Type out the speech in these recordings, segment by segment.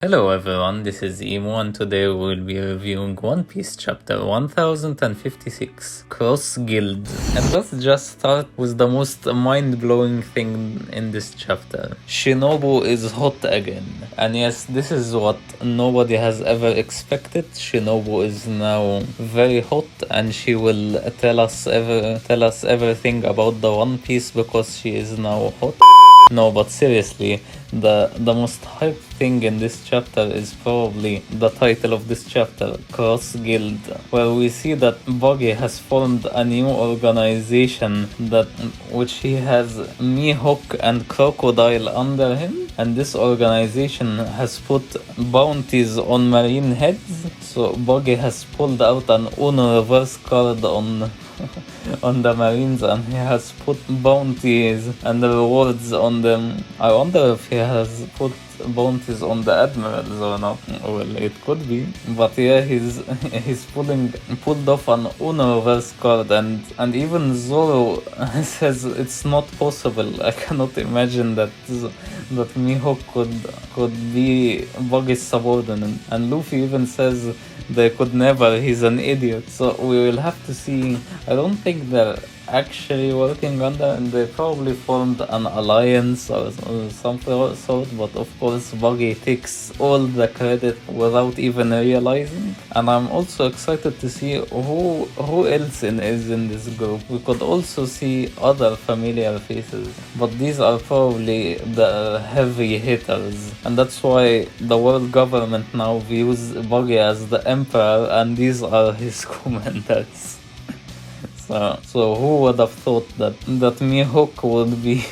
Hello everyone, this is Emo and today we will be reviewing One Piece chapter 1056, Cross Guild. And let's just start with the most mind-blowing thing in this chapter. Shinobu is hot again. And yes, this is what nobody has ever expected. Shinobu is now very hot and she will tell us everything about the One Piece because she is now hot. No, but seriously, the most hype thing in this chapter is probably the title of this chapter, Cross Guild, where we see that Buggy has formed a new organization which he has Mihawk and Crocodile under him, and this organization has put bounties on marine heads. So Buggy has pulled out an Uno reverse card on the marines and he has put bounties and rewards on them. I wonder if he has put bounties on the admirals or not. Well, it could be, but yeah, he's pulled off an Uno reverse card, and even Zoro says it's not possible. I cannot imagine that Mihawk could be Buggy's subordinate, and Luffy even says they could never, he's an idiot. So we will have to see. I don't think they're actually working on that, and they probably formed an alliance or some sort, but of course Buggy takes all the credit without even realizing. And I'm also excited to see who else is in this group. We could also see other familiar faces, but these are probably the heavy hitters, and that's why the world government now views Buggy as the emperor and these are his commanders. So who would have thought that Mihawk would be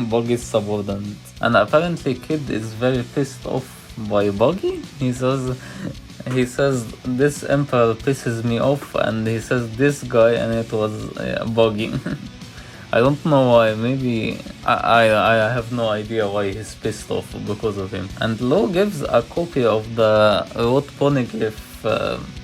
Buggy's subordinate? And apparently Kid is very pissed off by Buggy. He says this emperor pisses me off, and he says this guy, and it was Buggy. I don't know why. Maybe I have no idea why he's pissed off because of him. And Law gives a copy of the Road Poneglyph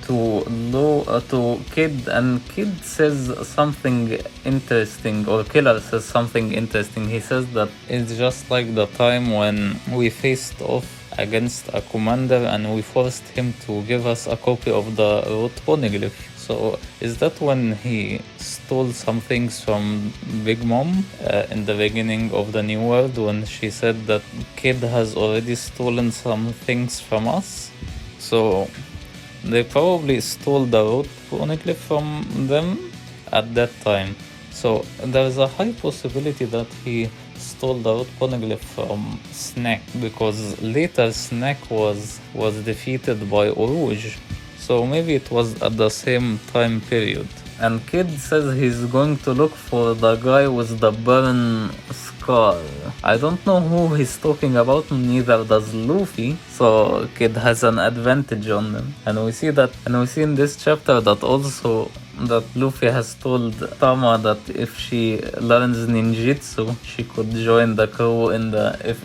to Kid, and Kid says something interesting, or Killer says something interesting. He says that it's just like the time when we faced off against a commander and we forced him to give us a copy of the Road Poneglyph. So is that when he stole some things from Big Mom in the beginning of the New World, when she said that Kid has already stolen some things from us? So they probably stole the Road Poneglyph from them at that time. So there's a high possibility that he stole the Road Poneglyph from Snack, because later Snack was defeated by Orouge. So maybe it was at the same time period. And Kid says he's going to look for the guy with the burn scar. I don't know who he's talking about, neither does Luffy. So Kid has an advantage on them. And we see in this chapter that Luffy has told Tama that if she learns ninjutsu, she could join the crew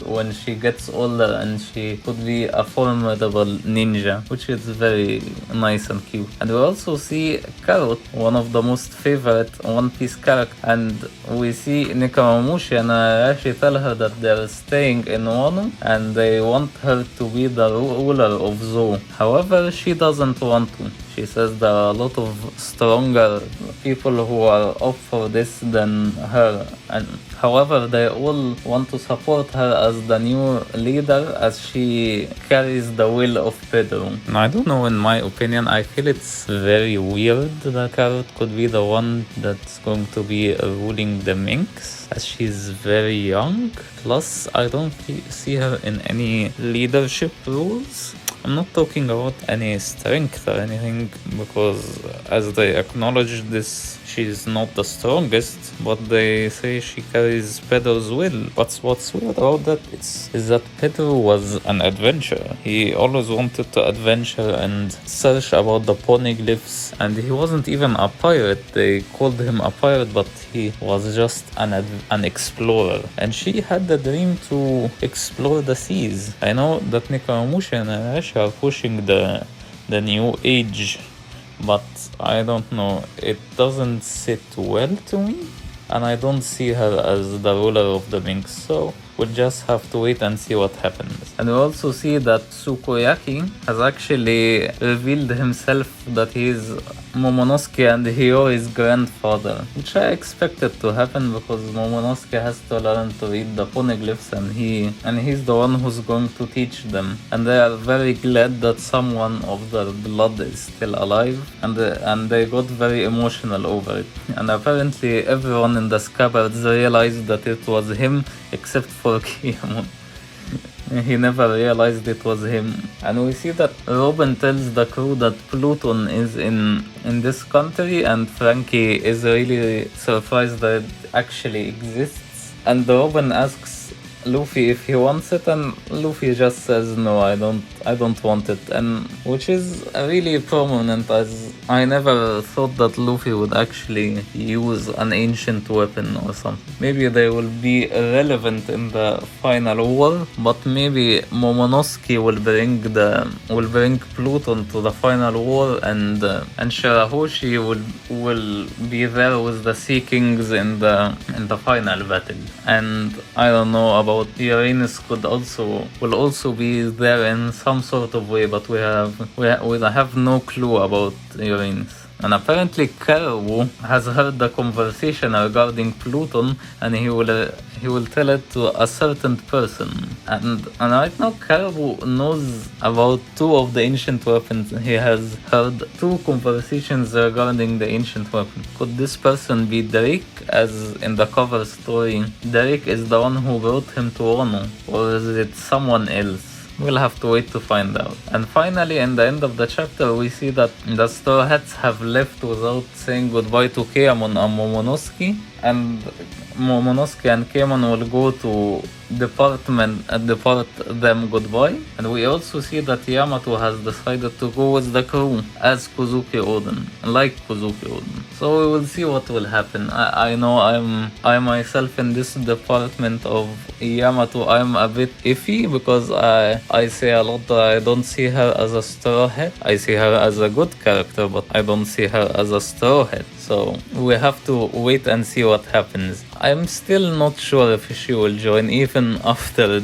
when she gets older, and she could be a formidable ninja, which is very nice and cute. And we also see Carrot, one of the most favorite One Piece characters, and we see Nekamamushi and Arashi tell her that they're staying in Wano and they want her to be the ruler of Zou. However, she doesn't want to. She says there are a lot of stronger people who are up for this than her, and however they all want to support her as the new leader, as she carries the will of Pedro. Now, I don't know, in my opinion, I feel it's very weird that Carrot could be the one that's going to be ruling the Minks, as she's very young. Plus, I don't see her in any leadership roles. I'm not talking about any strength or anything, because as they acknowledge this, she's not the strongest, but they say she carries Pedro's will. But what's weird about that is that Pedro was an adventurer. He always wanted to adventure and search about the poneglyphs, and he wasn't even a pirate. They called him a pirate, but he was just an explorer. And she had the dream to explore the seas. I know that Nekamamushi and Arashi are pushing the new age, but I don't know, it doesn't sit well to me, and I don't see her as the ruler of the Minks. So we'll just have to wait and see what happens. And we also see that Tsukuyoki has actually revealed himself that he is Momonosuke and Hiyori's grandfather, which I expected to happen because Momonosuke has to learn to read the Poneglyphs, and he's the one who's going to teach them. And they are very glad that someone of their blood is still alive, and they got very emotional over it. And apparently everyone in the scabbards realized that it was him except for Kiyamon. He never realized it was him. And we see that Robin tells the crew that Pluton is in this country, and Frankie is really surprised that it actually exists. And Robin asks Luffy if he wants it, and Luffy just says no, I don't want it, and which is really prominent, as I never thought that Luffy would actually use an ancient weapon or something. Maybe they will be relevant in the final war, but maybe Momonosuke will bring Pluton to the final war, and Shirahoshi will be there with the Sea Kings in the final battle. And I don't know about Uranus will also be there in some sort of way, but we have no clue about Uranus. And apparently Caribou has heard the conversation regarding Pluton, and he will tell it to a certain person. And right now Caribou knows about 2 of the ancient weapons. He has heard 2 conversations regarding the ancient weapon. Could this person be Drake, as in the cover story Drake is the one who brought him to Wano, or is it someone else? We'll have to wait to find out. And finally, in the end of the chapter, we see that the Strawhats have left without saying goodbye to Keamon and Momonosuke. And Momonosuke and Keamon will go to depart them goodbye. And we also see that Yamato has decided to go with the crew as Kuzuki Oden, like Kuzuki Oden. So we will see what will happen. I know I myself in this department of Yamato, I'm a bit iffy, because I say a lot that I don't see her as a Straw Hat. I see her as a good character, but I don't see her as a Straw Hat. So we have to wait and see what happens. I'm still not sure if she will join, even after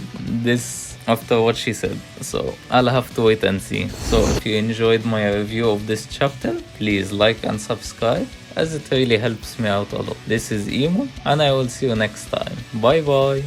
what she said. So I'll have to wait and see. So if you enjoyed my review of this chapter, please like and subscribe, as it really helps me out a lot. This is Emo, and I will see you next time. Bye bye.